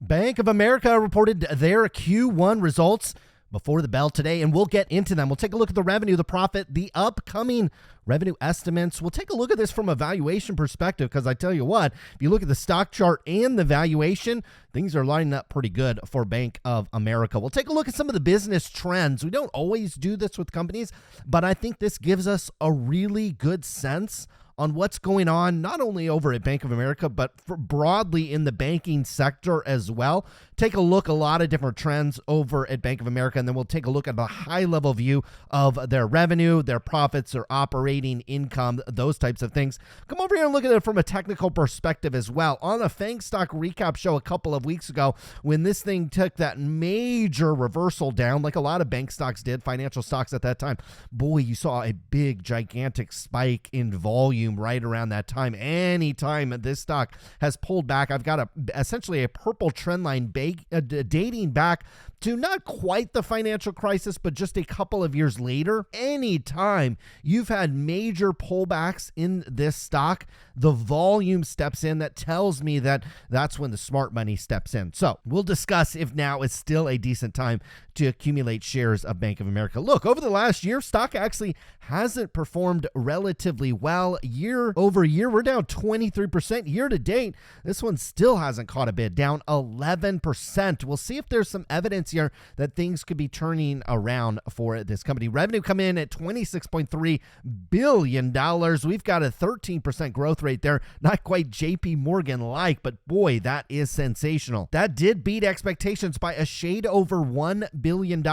Bank of America reported their Q1 results before the bell today, and we'll get into them. We'll take a look at the revenue, the profit, the upcoming revenue estimates. We'll take a look at this from a valuation perspective, because I tell you what, if you look at the stock chart and the valuation, things are lining up pretty good for Bank of America. We'll take a look at some of the business trends. We don't always do this with companies, but I think this gives us a really good sense on what's going on, not only over at Bank of America, but broadly in the banking sector as well. Take a look, a lot of different trends over at Bank of America, and then we'll take a look at the high-level view of their revenue, their profits, their operating income, those types of things. Come over here and look at it from a technical perspective as well. On a FANG stock recap show a couple of weeks ago, when this thing took that major reversal down, like a lot of bank stocks did, financial stocks at that time, boy, you saw a big, gigantic spike in volume right around that time. Anytime this stock has pulled back, I've got essentially a purple trend line dating back to not quite the financial crisis, but just a couple of years later. Anytime you've had major pullbacks in this stock, the volume steps in. That tells me that that's when the smart money steps in. So we'll discuss if now is still a decent time to accumulate shares of Bank of America. Look, over the last year, stock actually hasn't performed relatively well. Year over year, we're down 23%. Year to date, this one still hasn't caught a bid, down 11%. We'll see if there's some evidence here that things could be turning around for this company. Revenue come in at $26.3 billion. We've got a 13% growth rate there. Not quite JP Morgan like, but boy, that is sensational. That did beat expectations by a shade over $1 billion.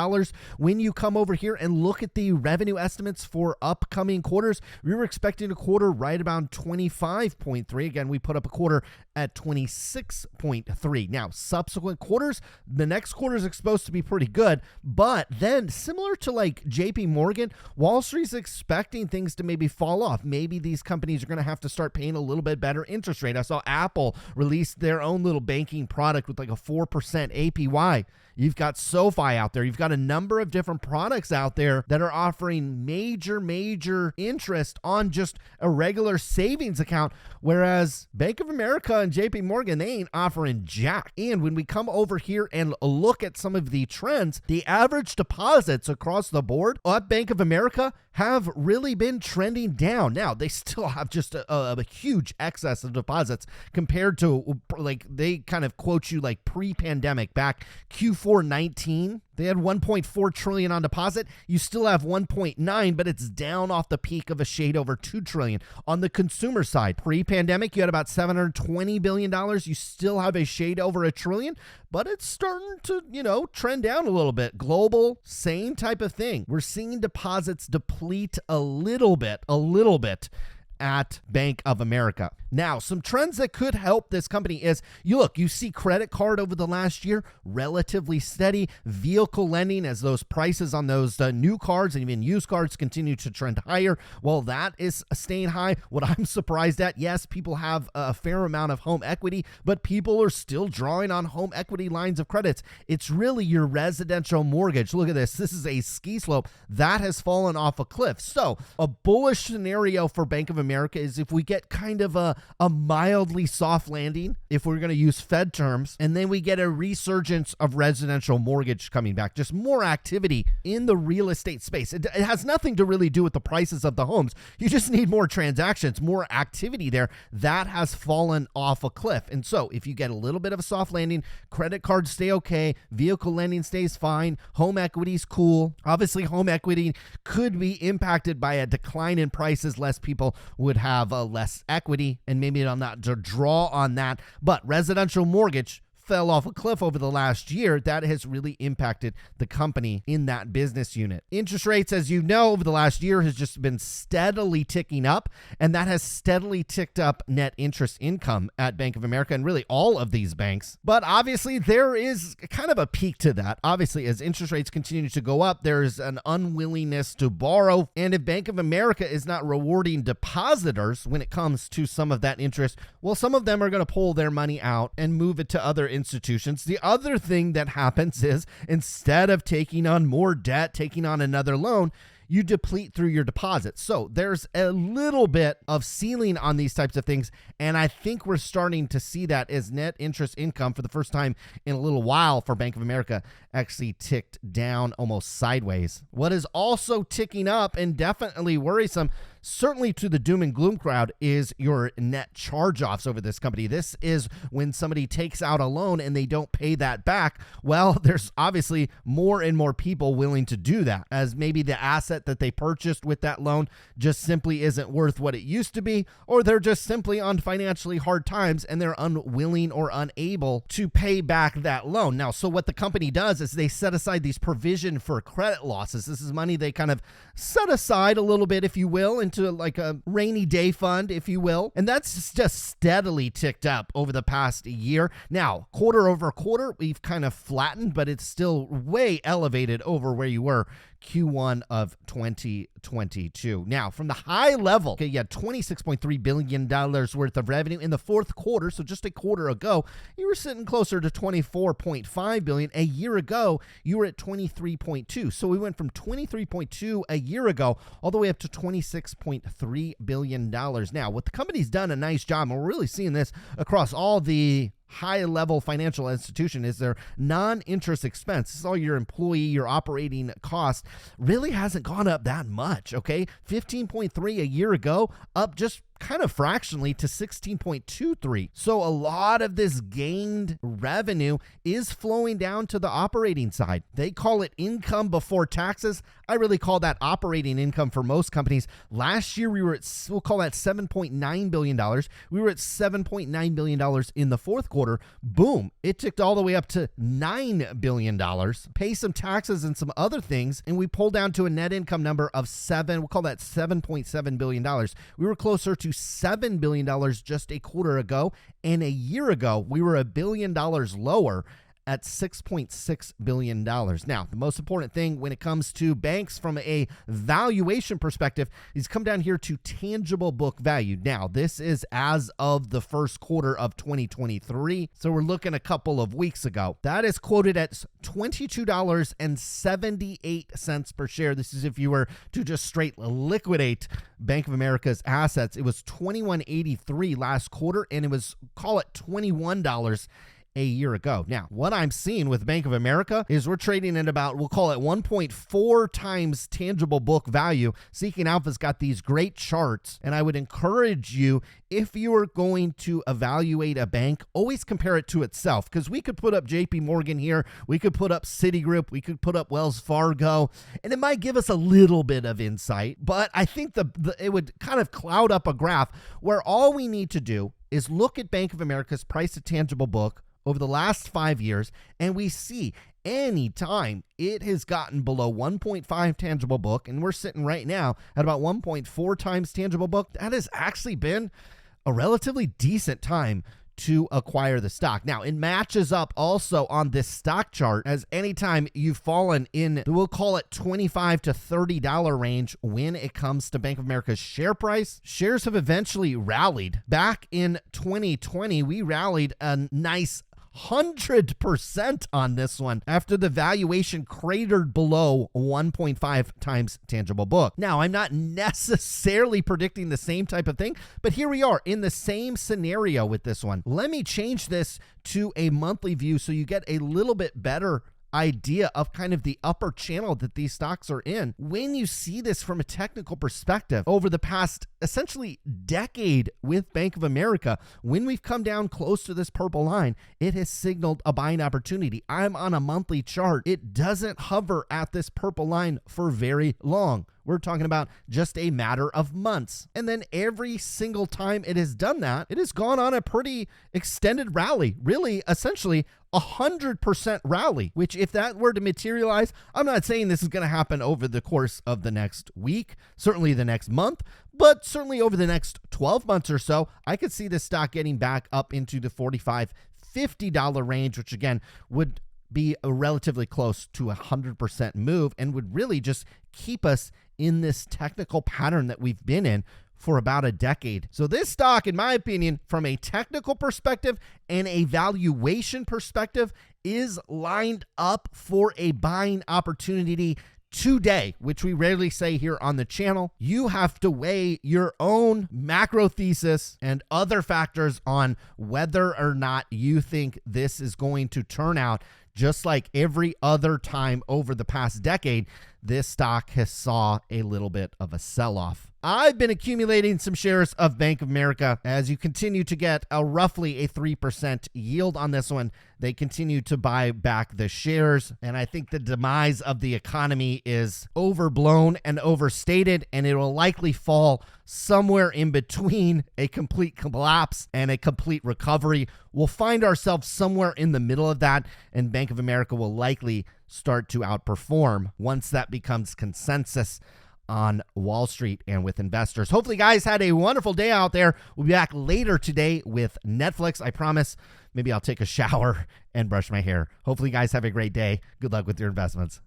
When you come over here and look at the revenue estimates for upcoming quarters, we were expecting a quarter right about 25.3. Again, we put up a quarter at 26.3. Now, subsequent quarters, the next quarter is supposed to be pretty good, but then similar to like JP Morgan, Wall Street's expecting things to maybe fall off. Maybe these companies are going to have to start paying a little bit better interest rate. I saw Apple release their own little banking product with like a 4% APY. You've got SoFi out there. You've got a number of different products out there that are offering major interest on just a regular savings account, whereas Bank of America and JP Morgan, they ain't offering jack. And when we come over here and look at some of the trends, the average deposits across the board at Bank of America have really been trending down. Now, they still have just a huge excess of deposits compared to, like, they kind of quote you like pre-pandemic back Q4 19. They had 1.4 trillion on deposit. You still have 1.9, but it's down off the peak of a shade over 2 trillion. On the consumer side, pre-pandemic, you had about $720 billion. You still have a shade over a trillion, but it's starting to, trend down a little bit. Global, same type of thing. We're seeing deposits deplete a little bit at Bank of America. Now, some trends that could help this company is, you see credit card over the last year, relatively steady. Vehicle lending, as those prices on those new cards and even used cards continue to trend higher. Well, that is staying high. What I'm surprised at, yes, people have a fair amount of home equity, but people are still drawing on home equity lines of credits. It's really your residential mortgage. Look at this. This is a ski slope that has fallen off a cliff. So a bullish scenario for Bank of America is if we get kind of a mildly soft landing, if we're going to use Fed terms, and then we get a resurgence of residential mortgage coming back, just more activity in the real estate space. It has nothing to really do with the prices of the homes. You just need more transactions, more activity there. That has fallen off a cliff. And so if you get a little bit of a soft landing, credit cards stay okay, vehicle lending stays fine, home equity's cool. Obviously, home equity could be impacted by a decline in prices. Less people would have less equity, and maybe it'll not draw on that. But residential mortgage fell off a cliff over the last year. That has really impacted the company in that business unit. Interest rates, as you know, over the last year has just been steadily ticking up, and that has steadily ticked up net interest income at Bank of America and really all of these banks. But obviously there is kind of a peak to that. Obviously, as interest rates continue to go up, there's an unwillingness to borrow. And if Bank of America is not rewarding depositors when it comes to some of that interest, well, some of them are going to pull their money out and move it to other institutions. The other thing that happens is, instead of taking on more debt, taking on another loan, you deplete through your deposits. So there's a little bit of ceiling on these types of things, and I think we're starting to see that as net interest income for the first time in a little while for Bank of America actually ticked down almost sideways. What is also ticking up and definitely worrisome, certainly to the doom and gloom crowd, is your net charge-offs over this company. This is when somebody takes out a loan and they don't pay that back. Well, there's obviously more and more people willing to do that, as maybe the asset that they purchased with that loan just simply isn't worth what it used to be, or they're just simply on financially hard times and they're unwilling or unable to pay back that loan. Now, so what the company does is they set aside these provision for credit losses. This is money they kind of set aside a little bit, if you will, into like a rainy day fund, if you will. And that's just steadily ticked up over the past year. Now, quarter over quarter, we've kind of flattened, but it's still way elevated over where you were Q1 of 2022. Now, from the high level, okay, you had $26.3 billion worth of revenue in the fourth quarter. So just a quarter ago, you were sitting closer to $24.5 billion. A year ago, you were at $23.2. So we went from $23.2 a year ago all the way up to $26.3 billion. Now, what the company's done a nice job, and we're really seeing this across all the high-level financial institution, is their non-interest expense. This is all your employee, your operating cost, really hasn't gone up that much, okay? 15.3 a year ago, up just kind of fractionally to 16.23. So a lot of this gained revenue is flowing down to the operating side. They call it income before taxes. I really call that operating income for most companies. Last year, we were at, we'll call that $7.9 billion. We were at $7.9 billion in the fourth quarter. Boom, it ticked all the way up to $9 billion. Pay some taxes and some other things, and we pulled down to a net income number of we'll call that $7.7 billion. We were closer to $7 billion just a quarter ago, and a year ago, we were $1 billion lower at $6.6 billion. Now, the most important thing when it comes to banks from a valuation perspective is come down here to tangible book value. Now, this is as of the first quarter of 2023, so we're looking a couple of weeks ago. That is quoted at $22.78 per share. This is if you were to just straight liquidate Bank of America's assets. It was $21.83 last quarter, and it was, call it $21 a year ago. Now, what I'm seeing with Bank of America is we're trading at about, we'll call it 1.4 times tangible book value. Seeking Alpha's got these great charts, and I would encourage you, if you are going to evaluate a bank, always compare it to itself, because we could put up JP Morgan here, we could put up Citigroup, we could put up Wells Fargo, and it might give us a little bit of insight, but I think it would kind of cloud up a graph where all we need to do is look at Bank of America's price to tangible book over the last 5 years, and we see any time it has gotten below 1.5 tangible book, and we're sitting right now at about 1.4 times tangible book, that has actually been a relatively decent time to acquire the stock. Now, it matches up also on this stock chart as anytime you've fallen in, we'll call it $25 to $30 range when it comes to Bank of America's share price. Shares have eventually rallied. Back in 2020, we rallied a nice 100% on this one after the valuation cratered below 1.5 times tangible book. Now, I'm not necessarily predicting the same type of thing, but here we are in the same scenario with this one. Let me change this to a monthly view so you get a little bit better idea of kind of the upper channel that these stocks are in. When you see this from a technical perspective over the past essentially decade with Bank of America, when we've come down close to this purple line, it has signaled a buying opportunity. I'm on a monthly chart. It doesn't hover at this purple line for very long. We're talking about just a matter of months. And then every single time it has done that, it has gone on a pretty extended rally, really essentially 100% rally, which if that were to materialize, I'm not saying this is going to happen over the course of the next week, certainly the next month, but certainly over the next 12 months or so, I could see this stock getting back up into the $45, $50 range, which again would be a relatively close to 100% move and would really just keep us in this technical pattern that we've been in for about a decade. So this stock, in my opinion, from a technical perspective and a valuation perspective, is lined up for a buying opportunity today, which we rarely say here on the channel. You have to weigh your own macro thesis and other factors on whether or not you think this is going to turn out just like every other time over the past decade. This stock has saw a little bit of a sell-off. I've been accumulating some shares of Bank of America as you continue to get roughly a 3% yield on this one. They continue to buy back the shares, and I think the demise of the economy is overblown and overstated, and it will likely fall somewhere in between a complete collapse and a complete recovery. We'll find ourselves somewhere in the middle of that, and Bank of America will likely start to outperform once that becomes consensus on Wall Street and with investors. Hopefully, guys had a wonderful day out there. We'll be back later today with Netflix. I promise. Maybe I'll take a shower and brush my hair. Hopefully, guys have a great day. Good luck with your investments.